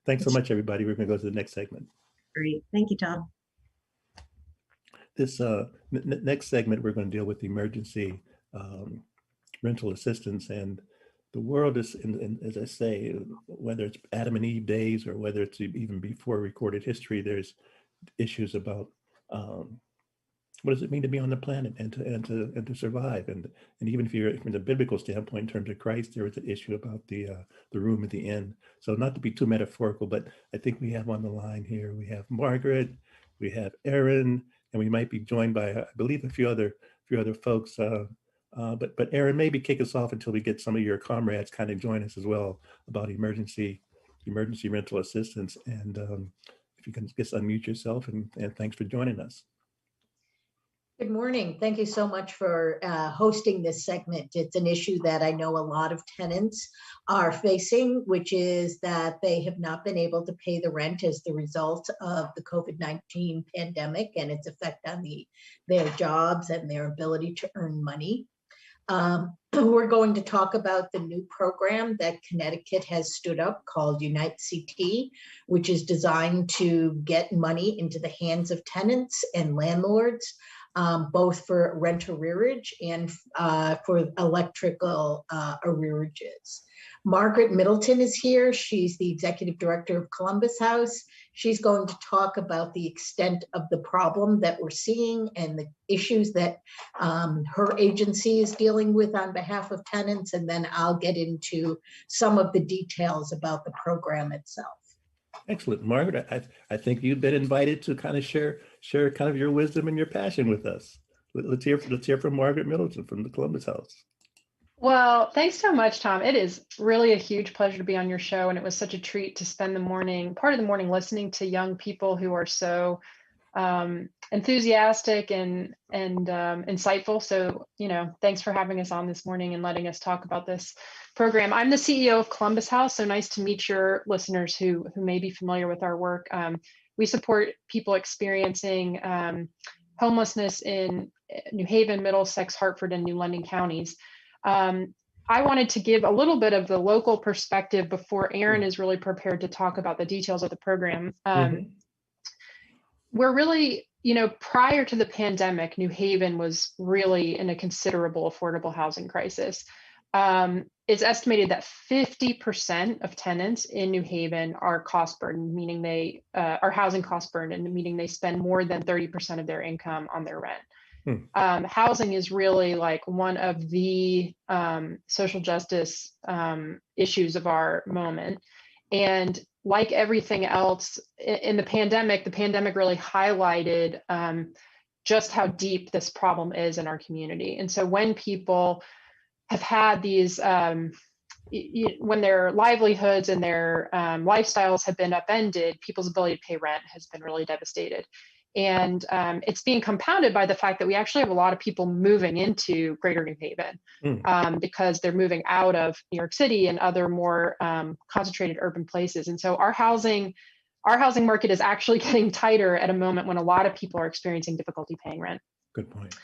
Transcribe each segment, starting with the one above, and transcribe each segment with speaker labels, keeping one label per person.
Speaker 1: Thanks so much, everybody. We're going to go to the next segment.
Speaker 2: Great. Thank you, Tom.
Speaker 1: This next segment, we're going to deal with emergency rental assistance. And the world is, as I say, whether it's Adam and Eve days or whether it's even before recorded history, there's issues about what does it mean to be on the planet and to survive. And even if you're from the biblical standpoint, in terms of Christ, there was an issue about the room at the end. So not to be too metaphorical, but I think we have on the line here, we have Margaret, we have Aaron, and we might be joined by, I believe, a few other folks. But Aaron, maybe kick us off until we get some of your comrades kind of join us as well about emergency rental assistance. And if you can just unmute yourself, and thanks for joining us.
Speaker 3: Good morning. Thank you so much for hosting this segment. It's an issue that I know a lot of tenants are facing, which is that they have not been able to pay the rent as the result of the COVID-19 pandemic and its effect on their jobs and their ability to earn money. We're going to talk about the new program that Connecticut has stood up called Unite CT, which is designed to get money into the hands of tenants and landlords, both for rent arrearage and for electrical arrearages. Margaret Middleton is here. She's the executive director of Columbus House. She's going to talk about the extent of the problem that we're seeing and the issues that her agency is dealing with on behalf of tenants. And then I'll get into some of the details about the program itself.
Speaker 1: Excellent. Margaret, I think you've been invited to kind of share kind of your wisdom and your passion with us. Let's hear from Margaret Middleton from the Columbus House.
Speaker 4: Well, thanks so much, Tom. It is really a huge pleasure to be on your show, and it was such a treat to spend part of the morning listening to young people who are so enthusiastic and insightful. So, thanks for having us on this morning and letting us talk about this program. I'm the CEO of Columbus House, so nice to meet your listeners who may be familiar with our work. We support people experiencing homelessness in New Haven, Middlesex, Hartford, and New London counties. I wanted to give a little bit of the local perspective before Aaron is really prepared to talk about the details of the program. We're really, prior to the pandemic, New Haven was really in a considerable affordable housing crisis. It's estimated that 50% of tenants in New Haven are cost burdened, meaning they are housing cost burdened, meaning they spend more than 30% of their income on their rent. Housing is really like one of the social justice issues of our moment. And like everything else in the pandemic really highlighted just how deep this problem is in our community. And so when people have had these, when their livelihoods and their lifestyles have been upended, people's ability to pay rent has been really devastated. And it's being compounded by the fact that we actually have a lot of people moving into Greater New Haven because they're moving out of New York City and other more concentrated urban places. And so our housing market is actually getting tighter at a moment when a lot of people are experiencing difficulty paying rent.
Speaker 1: Good point.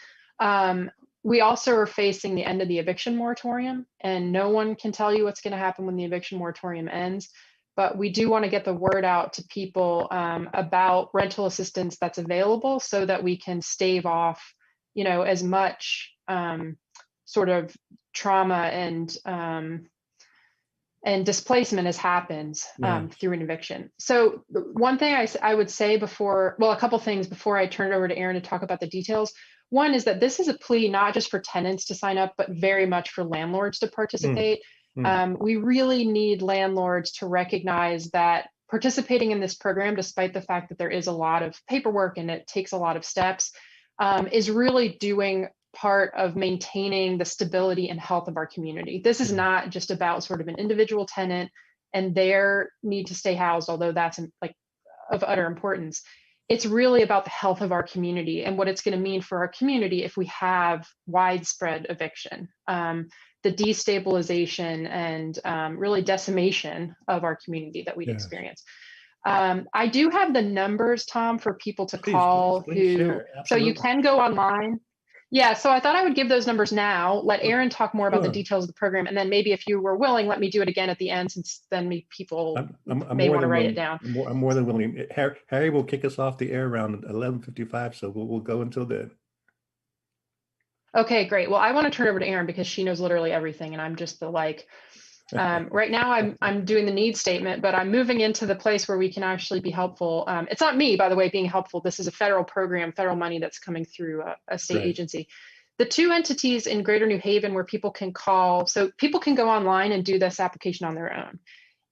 Speaker 4: We also are facing the end of the eviction moratorium, and no one can tell you what's going to happen when the eviction moratorium ends. But we do want to get the word out to people about rental assistance that's available so that we can stave off, as much sort of trauma and displacement as happens through an eviction. So one thing I would say a couple things before I turn it over to Aaron to talk about the details. One is that this is a plea not just for tenants to sign up, but very much for landlords to participate. We really need landlords to recognize that participating in this program, despite the fact that there is a lot of paperwork and it takes a lot of steps, is really doing part of maintaining the stability and health of our community. This is not just about sort of an individual tenant and their need to stay housed, although that's of utter importance. It's really about the health of our community and what it's going to mean for our community if we have widespread eviction. The destabilization and really decimation of our community that we experience. I do have the numbers, Tom, for people to call
Speaker 1: please share.
Speaker 4: so you can go online. Yeah, so I thought I would give those numbers now, let Aaron talk more about the
Speaker 1: Sure.
Speaker 4: details of the program, and then maybe if you were willing, let me do it again at the end, since then people
Speaker 1: I'm
Speaker 4: may
Speaker 1: more
Speaker 4: want to
Speaker 1: than
Speaker 4: write
Speaker 1: willing.
Speaker 4: it down.
Speaker 1: I'm more than willing. Harry will kick us off the air around 11:55, so we'll go until then.
Speaker 4: Okay, great. Well, I want to turn it over to Aaron because she knows literally everything, and I'm just the like. Right now, I'm doing the need statement, but I'm moving into the place where we can actually be helpful. It's not me, by the way, being helpful. This is a federal program, federal money that's coming through a state
Speaker 1: Right.
Speaker 4: agency. The two entities in Greater New Haven where people can call, so people can go online and do this application on their own.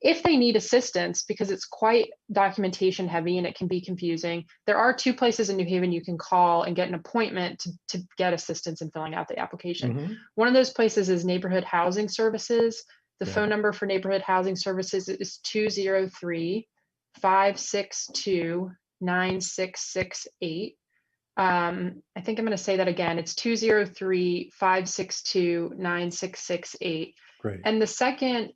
Speaker 4: If they need assistance, because it's quite documentation heavy and it can be confusing, there are two places in New Haven you can call and get an appointment to get assistance in filling out the application.
Speaker 1: Mm-hmm.
Speaker 4: One of those places is Neighborhood Housing Services. The
Speaker 1: Right.
Speaker 4: phone number for Neighborhood Housing Services is 203-562-9668. I think I'm going to say that again. It's 203-562-9668.
Speaker 1: Great.
Speaker 4: And the second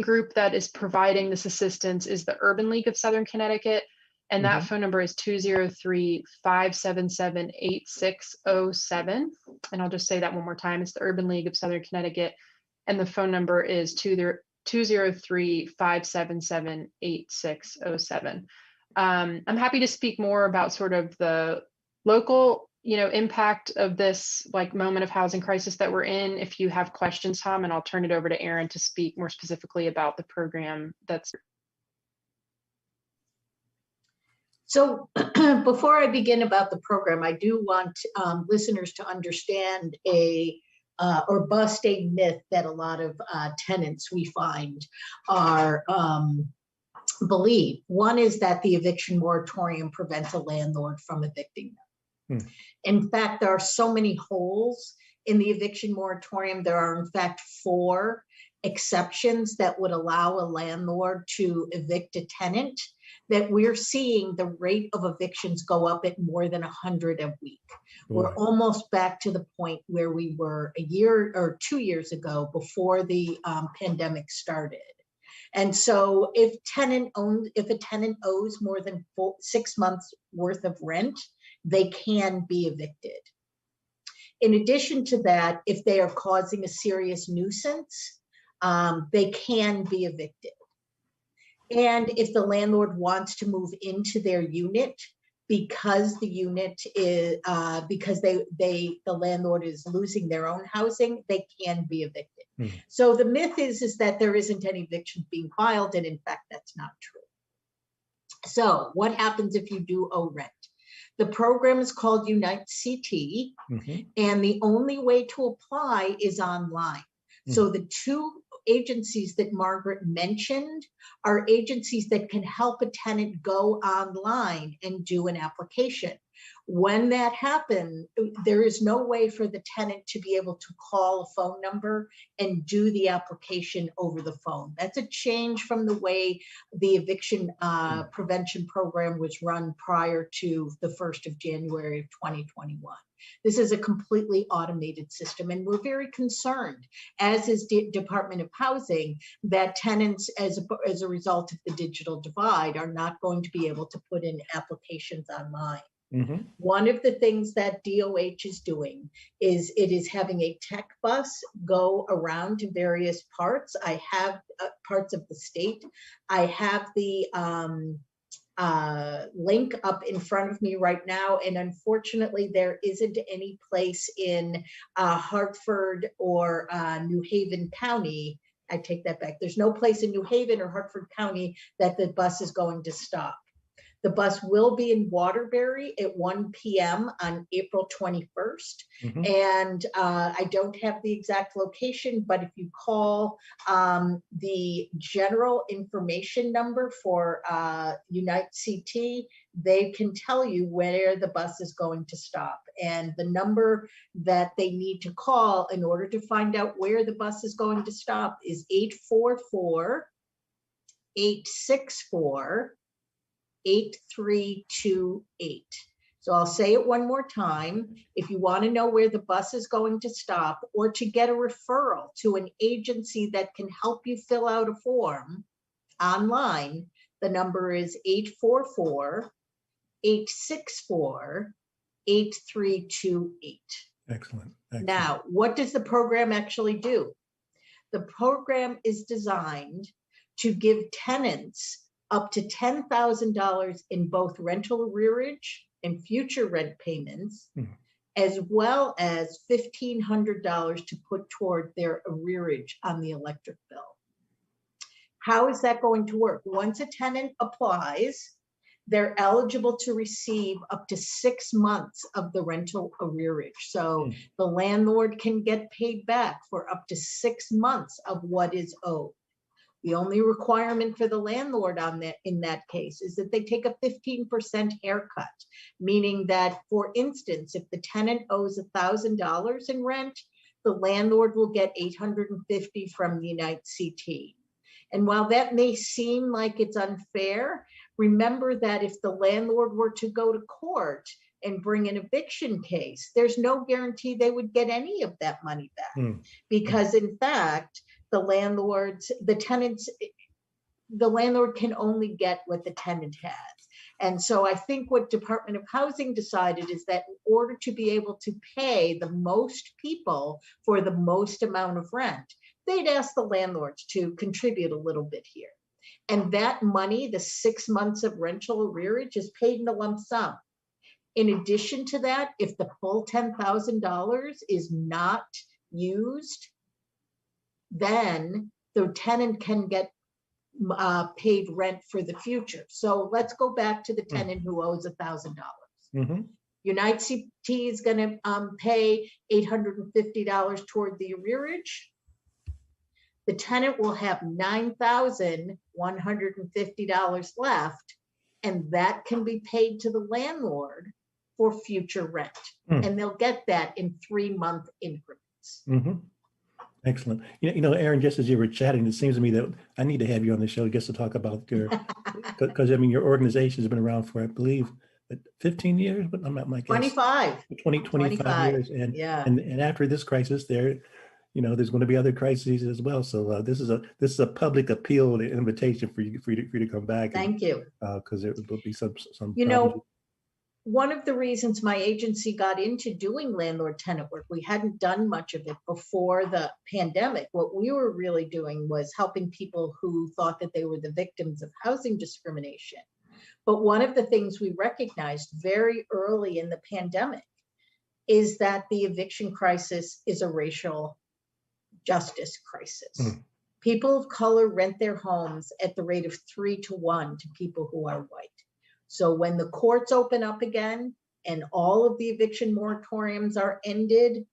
Speaker 4: group that is providing this assistance is the Urban League of Southern Connecticut. And that phone number is 203-577-8607. And I'll just say that one more time. It's the Urban League of Southern Connecticut. And the phone number is 203-577-8607. I'm happy to speak more about sort of the local, impact of this like moment of housing crisis that we're in. If you have questions, Tom, and I'll turn it over to Aaron to speak more specifically about the program that's.
Speaker 3: So before I begin about the program, I do want listeners to understand or bust a myth that a lot of tenants we find are believe. One is that the eviction moratorium prevents a landlord from evicting them. In fact, there are so many holes in the eviction moratorium. There are, in fact, 4 exceptions that would allow a landlord to evict a tenant, that we're seeing the rate of evictions go up at more than 100 a week. We're almost back to the point where we were a year or 2 years ago before the pandemic started. And so if a tenant owes more than 6 months worth of rent, they can be evicted. In addition to that, if they are causing a serious nuisance, they can be evicted. And if the landlord wants to move into their unit because the unit is the landlord is losing their own housing, they can be evicted. So the myth is that there isn't any evictions being filed, and in fact, that's not true. So what happens if you do owe rent? The program is called Unite CT, and the only way to apply is online. So the 2 agencies that Margaret mentioned are agencies that can help a tenant go online and do an application. When that happens, there is no way for the tenant to be able to call a phone number and do the application over the phone. That's a change from the way the eviction prevention program was run prior to the 1st of January of 2021. This is a completely automated system, and we're very concerned, as is the Department of Housing, that tenants, as a result of the digital divide, are not going to be able to put in applications online. One of the things that DOH is doing is it is having a tech bus go around to various parts. I have parts of the state. I have the link up in front of me right now, and unfortunately there isn't any place in Hartford or New Haven County. I take that back. There's no place in New Haven or Hartford County that the bus is going to stop. The bus will be in Waterbury at 1 p.m. on April 21st. And I don't have the exact location, but if you call the general information number for Unite CT, they can tell you where the bus is going to stop. And the number that they need to call in order to find out where the bus is going to stop is 844-864-8328. So I'll say it one more time. If you want to know where the bus is going to stop, or to get a referral to an agency that can help you fill out a form online, the number is 844-864-8328. 8328.
Speaker 1: Excellent.
Speaker 3: Now, what does the program actually do? The program is designed to give tenants up to $10,000 in both rental arrearage and future rent payments, as well as $1,500 to put toward their arrearage on the electric bill. How is that going to work? Once a tenant applies, they're eligible to receive up to 6 months of the rental arrearage. So the landlord can get paid back for up to 6 months of what is owed. The only requirement for the landlord on that, in that case, is that they take a 15% haircut, meaning that, for instance, if the tenant owes $1,000 in rent, the landlord will get $850 from the Unite CT. And while that may seem like it's unfair, remember that if the landlord were to go to court and bring an eviction case, there's no guarantee they would get any of that money back. Because in fact, the landlord can only get what the tenant has. And so I think what Department of Housing decided is that in order to be able to pay the most people for the most amount of rent, they'd ask the landlords to contribute a little bit here. And that money, the 6 months of rental arrearage, is paid in a lump sum. In addition to that, if the full $10,000 is not used, then the tenant can get paid rent for the future. So let's go back to the tenant who owes $1,000. Unite CT is going to pay $850 toward the arrearage. The tenant will have $9,150 left, and that can be paid to the landlord for future rent. And they'll get that in 3-month increments.
Speaker 1: Excellent. You know, Aaron, just as you were chatting, it seems to me that I need to have you on the show just to talk about your, because I mean, your organization has been around for, I believe, 15 years, but I'm not my guess.
Speaker 3: 25
Speaker 1: years. And,
Speaker 3: yeah.
Speaker 1: and after this crisis, there's going to be other crises as well. So this is a public appeal, the invitation for you to come back.
Speaker 3: Thank you.
Speaker 1: Because there will be some.
Speaker 3: One of the reasons my agency got into doing landlord tenant work, we hadn't done much of it before the pandemic. What we were really doing was helping people who thought that they were the victims of housing discrimination. But one of the things we recognized very early in the pandemic is that the eviction crisis is a racial justice crisis. People of color rent their homes at the rate of 3-to-1 to people who are white. So when the courts open up again and all of the eviction moratoriums are ended,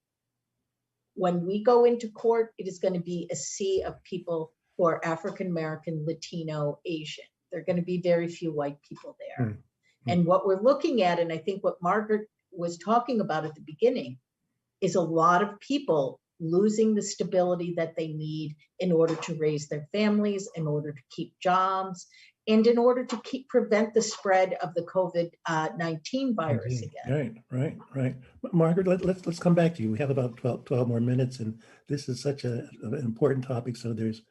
Speaker 3: when we go into court, it is going to be a sea of people who are African American, Latino, Asian. There are going to be very few white people there. And what we're looking at, and I think what Margaret was talking about at the beginning, is a lot of people losing the stability that they need in order to raise their families, in order to keep jobs, and in order to prevent the spread of the COVID-19 virus again.
Speaker 1: Right. Margaret, let's come back to you. We have about 12 more minutes, and this is such an important topic. So there's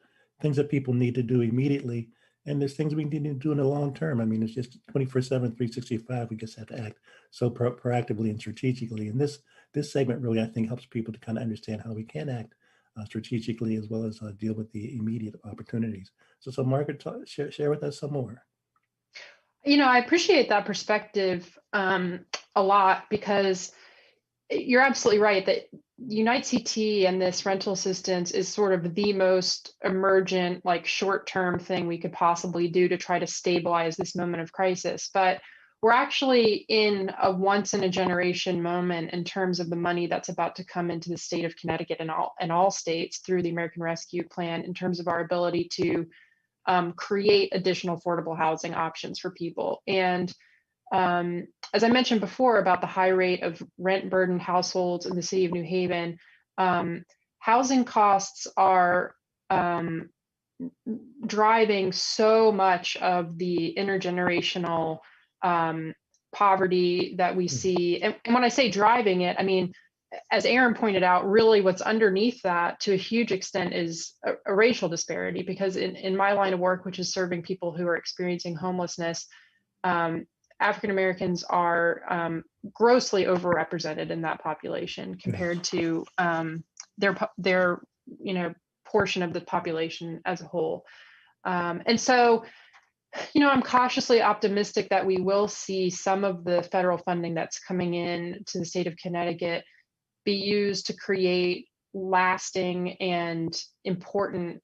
Speaker 1: things that people need to do immediately, and there's things we need to do in the long term. I mean, it's just 24/7, 365. We just have to act so proactively and strategically. And this segment really, I think, helps people to kind of understand how we can act strategically as well as deal with the immediate opportunities. So Margaret, share with us some more.
Speaker 4: I appreciate that perspective a lot, because you're absolutely right that Unite CT and this rental assistance is sort of the most emergent, like, short-term thing we could possibly do to try to stabilize this moment of crisis. But we're actually in a once-in-a-generation moment in terms of the money that's about to come into the state of Connecticut and all states through the American Rescue Plan, in terms of our ability to create additional affordable housing options for people. And as I mentioned before about the high rate of rent-burdened households in the city of New Haven, housing costs are driving so much of the intergenerational poverty that we see. And when I say driving it, I mean, as Aaron pointed out, really what's underneath that to a huge extent is a racial disparity, because in my line of work, which is serving people who are experiencing homelessness, African Americans are grossly overrepresented in that population compared to their portion of the population as a whole. And so, I'm cautiously optimistic that we will see some of the federal funding that's coming in to the state of Connecticut be used to create lasting and important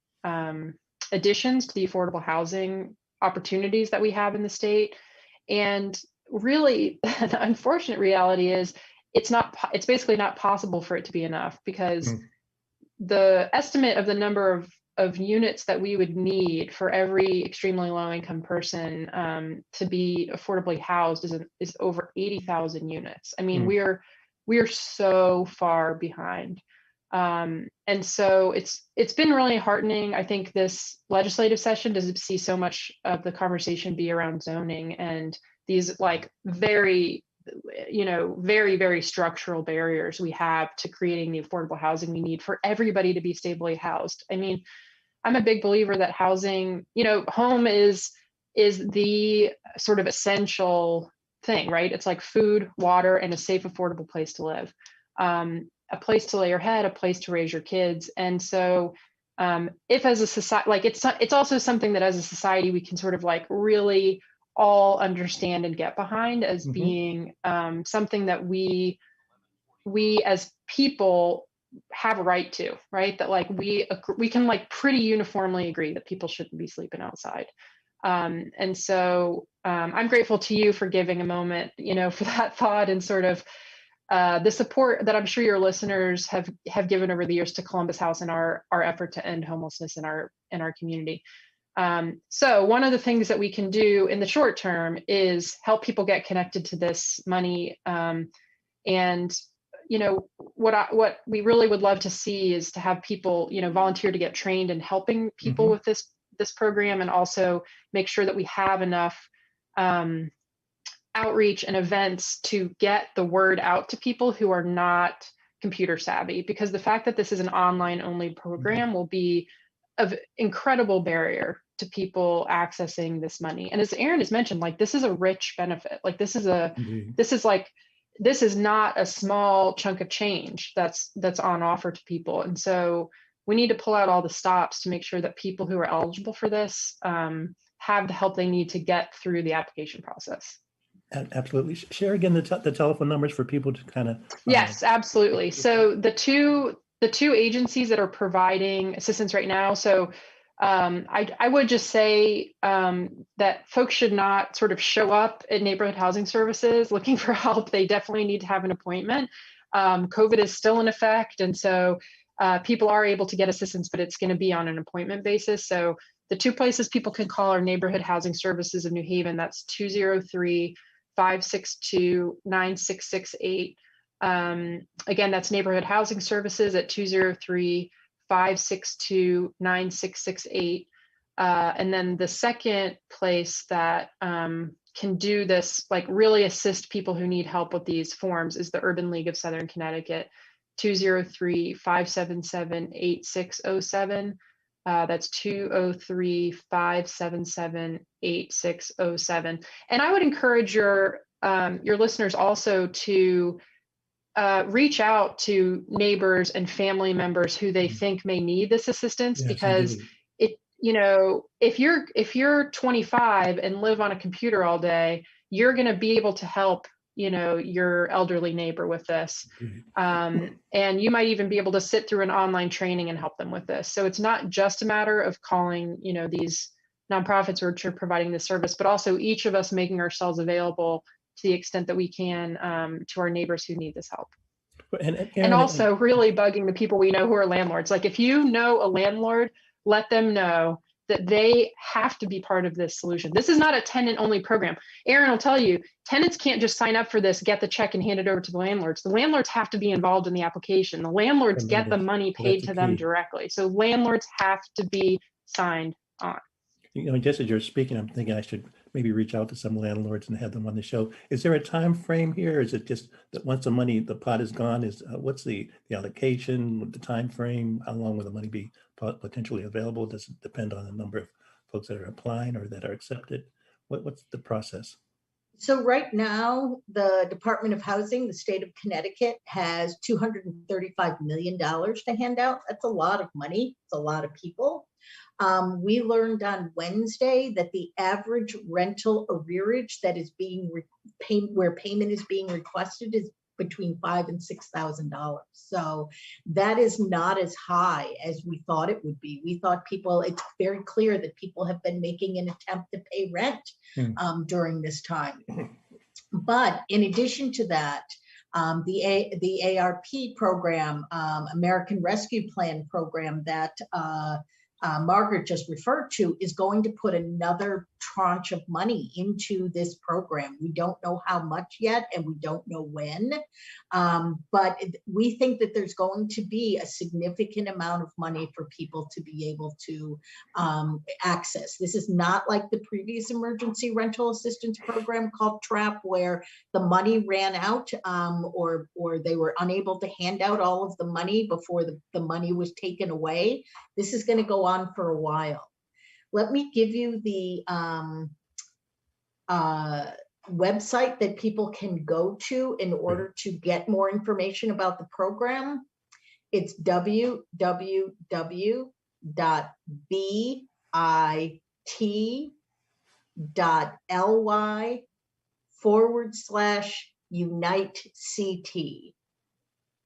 Speaker 4: additions to the affordable housing opportunities that we have in the state. And really, the unfortunate reality is it's basically not possible for it to be enough, because the estimate of the number of units that we would need for every extremely low income person to be affordably housed is over 80,000 units. I mean, we are so far behind. And so it's been really heartening. I think this legislative session does see so much of the conversation be around zoning and these like very, very structural barriers we have to creating the affordable housing we need for everybody to be stably housed. I mean, I'm a big believer that housing, home is the sort of essential thing, right? It's like food, water, and a safe, affordable place to live. A place to lay your head, a place to raise your kids. And so if as a society, like it's also something that as a society, we can sort of like really all understand and get behind as being something that we as people have a right to, right? That like we can like pretty uniformly agree that people shouldn't be sleeping outside. And so I'm grateful to you for giving a moment, for that thought and sort of the support that I'm sure your listeners have given over the years to Columbus House and our effort to end homelessness in our community. So one of the things that we can do in the short term is help people get connected to this money. And what we really would love to see is to have people, volunteer to get trained in helping people with this program, and also make sure that we have enough outreach and events to get the word out to people who are not computer savvy, because the fact that this is an online only program will be of incredible barrier to people accessing this money. And as Aaron has mentioned, like this is a rich benefit. Like this is not a small chunk of change that's on offer to people. And so we need to pull out all the stops to make sure that people who are eligible for this have the help they need to get through the application process.
Speaker 1: Absolutely. Share again the telephone numbers for people to kind of.
Speaker 4: Yes, absolutely. So the two agencies that are providing assistance right now. So I would just say that folks should not sort of show up at neighborhood housing services looking for help. They definitely need to have an appointment. COVID is still in effect, and so people are able to get assistance, but it's going to be on an appointment basis. So the two places people can call are Neighborhood Housing Services of New Haven. That's 203-562-9668. Again, that's Neighborhood Housing Services at 203-562-9668. And then the second place that can do this, like really assist people who need help with these forms, is the Urban League of Southern Connecticut, 203-577-8607. That's 203-577-8607. And I would encourage your listeners also to reach out to neighbors and family members who they think may need this assistance, because if you're 25 and live on a computer all day, you're going to be able to help your elderly neighbor with this. And you might even be able to sit through an online training and help them with this. So it's not just a matter of calling, these nonprofits which are providing this service, but also each of us making ourselves available to the extent that we can to our neighbors who need this help. And also really bugging the people we know who are landlords. Like if you know a landlord, let them know that they have to be part of this solution. This is not a tenant-only program. Aaron will tell you, tenants can't just sign up for this, get the check, and hand it over to the landlords. The landlords have to be involved in the application. The landlords get the money paid to them directly. So landlords have to be signed on.
Speaker 1: Just as you're speaking, I'm thinking I should maybe reach out to some landlords and have them on the show. Is there a time frame here? Is it just that once the pot is gone, what's the allocation, the time frame? How long will the money be potentially available? Does it depend on the number of folks that are applying or that are accepted? What's the process?
Speaker 3: So right now, the Department of Housing, the state of Connecticut, has $235 million to hand out. That's a lot of money. It's a lot of people. We learned on Wednesday that the average rental arrearage that is being where payment is being requested is between $5,000 and $6,000. So that is not as high as we thought it would be. We thought it's very clear that people have been making an attempt to pay rent during this time. But in addition to that, the ARP program, American Rescue Plan program that Margaret just referred to, is going to put another tranche of money into this program. We don't know how much yet, and we don't know when, but we think that there's going to be a significant amount of money for people to be able to access. This is not like the previous emergency rental assistance program called TRAP, where the money ran out, or they were unable to hand out all of the money before the money was taken away. This is going to go on for a while. Let me give you the website that people can go to in order to get more information about the program. It's www.bit.ly/UniteCT.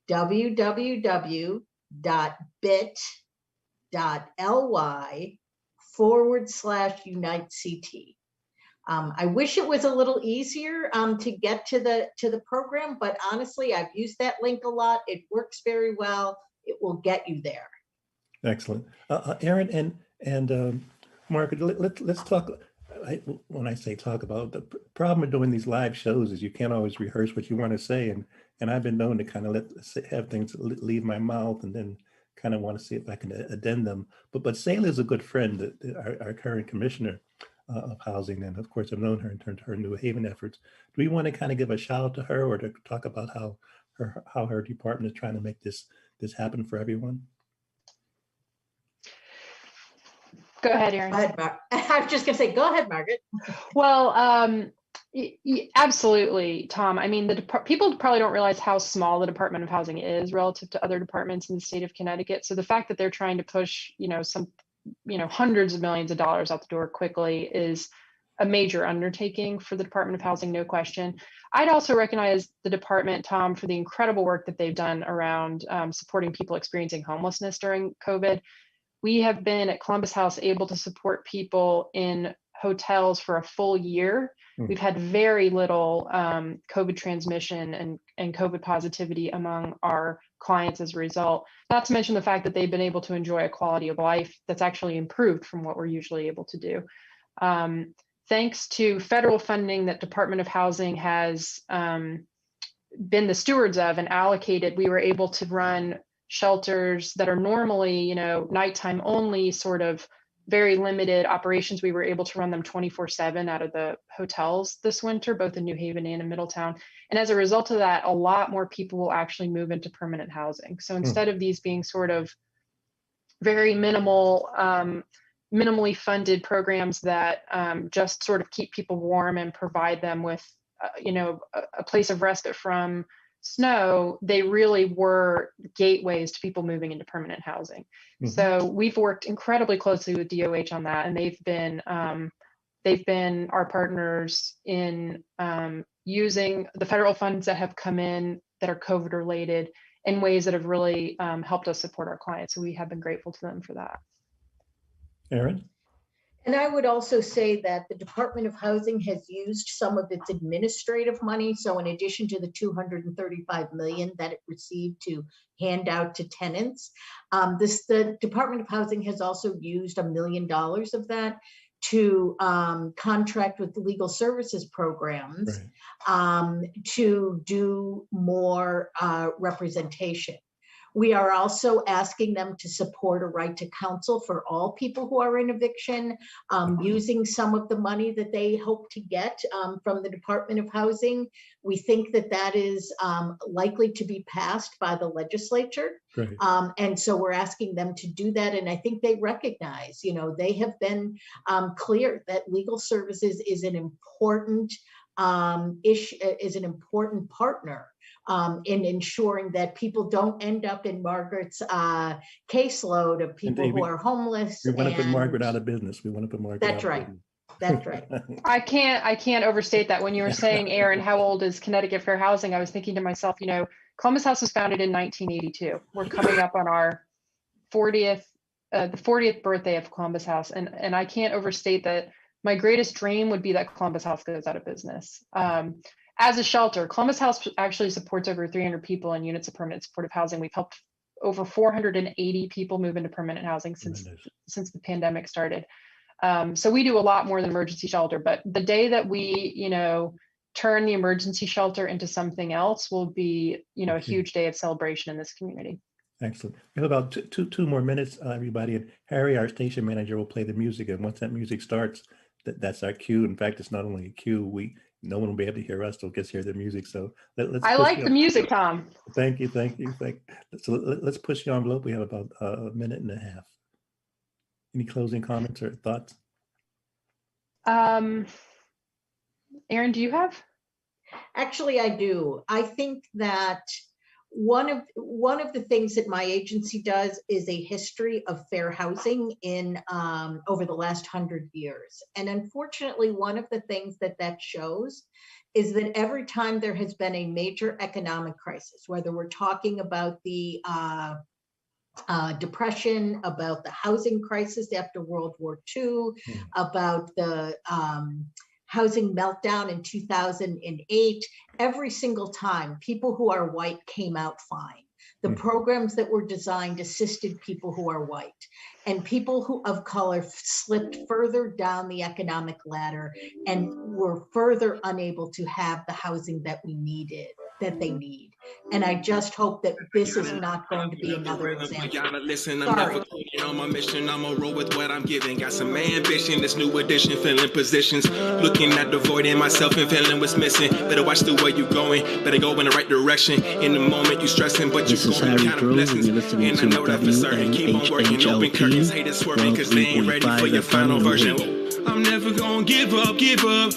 Speaker 3: www.bit.ly/UniteCT. I wish it was a little easier to get to the program, but honestly, I've used that link a lot. It works very well. It will get you there.
Speaker 1: Excellent. Erin and Margaret, let's talk. When I say talk about, the problem with doing these live shows is you can't always rehearse what you want to say, and I've been known to kind of have things leave my mouth and then kind of want to see if I can addend them. But Selah is a good friend, our current commissioner of housing, and of course I've known her in terms of her New Haven efforts. Do we want to kind of give a shout out to her, or to talk about how her department is trying to make this happen for everyone?
Speaker 4: Go ahead, Erin.
Speaker 3: Go ahead, I was just going to say, go ahead, Margaret.
Speaker 4: Well, absolutely, Tom. I mean, people probably don't realize how small the Department of Housing is relative to other departments in the state of Connecticut. So the fact that they're trying to push, hundreds of millions of dollars out the door quickly is a major undertaking for the Department of Housing, no question. I'd also recognize the department, Tom, for the incredible work that they've done around supporting people experiencing homelessness during COVID. We have been at Columbus House able to support people in hotels for a full year. We've had very little COVID transmission and COVID positivity among our clients as a result. Not to mention the fact that they've been able to enjoy a quality of life that's actually improved from what we're usually able to do. Thanks to federal funding that Department of Housing has been the stewards of and allocated, we were able to run shelters that are normally, nighttime only, sort of very limited operations. We were able to run them 24/7 out of the hotels this winter, both in New Haven and in Middletown. And as a result of that, a lot more people will actually move into permanent housing. So instead of these being sort of very minimally funded programs that just sort of keep people warm and provide them with, a place of respite from snow, they really were gateways to people moving into permanent housing. So we've worked incredibly closely with DOH on that, and they've been our partners in using the federal funds that have come in that are COVID related in ways that have really helped us support our clients. So we have been grateful to them for that.
Speaker 1: Erin?
Speaker 3: And I would also say that the Department of Housing has used some of its administrative money. So in addition to the $235 million that it received to hand out to tenants, the Department of Housing has also used $1 million of that to contract with the legal services programs to do more representation. We are also asking them to support a right to counsel for all people who are in eviction, using some of the money that they hope to get from the Department of Housing. We think that is likely to be passed by the legislature. And so we're asking them to do that. And I think they recognize, they have been clear that legal services is an important is an important partner in ensuring that people don't end up in Margaret's caseload of people who are homeless.
Speaker 1: We want to put Margaret out of business. We want to put Margaret
Speaker 3: That's
Speaker 1: out
Speaker 3: right.
Speaker 1: of business.
Speaker 3: That's right.
Speaker 4: I can't overstate that. When you were saying, Aaron, how old is Connecticut Fair Housing? I was thinking to myself, Columbus House was founded in 1982. We're coming up on our 40th, the 40th birthday of Columbus House. And I can't overstate that my greatest dream would be that Columbus House goes out of business. As a shelter, Columbus House actually supports over 300 people in units of permanent supportive housing. We've helped over 480 people move into permanent housing since the pandemic started. So we do a lot more than emergency shelter, but the day that we, turn the emergency shelter into something else will be, a huge day of celebration in this community.
Speaker 1: Excellent. We have about two more minutes, everybody. And Harry, our station manager, will play the music. And once that music starts, that's our cue. In fact, it's not only a cue. No one will be able to hear us. They'll just hear the music. So let's.
Speaker 4: I like the music, Tom.
Speaker 1: Thank you. So let's push the envelope. We have about a minute and a half. Any closing comments or thoughts?
Speaker 4: Aaron, do you have?
Speaker 3: Actually, I do. I think that one of the things that my agency does is a history of fair housing in over the last 100 years. And unfortunately, one of the things that shows is that every time there has been a major economic crisis, whether we're talking about the Depression, about the housing crisis after World War II, about the housing meltdown in 2008, every single time people who are white came out fine. The programs that were designed assisted people who are white, and people who of color slipped further down the economic ladder and were further unable to have the housing that they need. And I just hope that this is not going to be another example.
Speaker 5: Listen, I'm never quitting on my mission. I'm gonna roll with what I'm giving. Got some ambition, this new edition, filling positions. Looking at the void in myself and feeling what's missing. Better watch the way you're going. Better go in the right direction. In the moment you stressing, but you're going to count blessings. And I know that for certain. Keep on working, open curtains. Haters swerving, cause they ain't ready for your final version. I'm never gonna give up.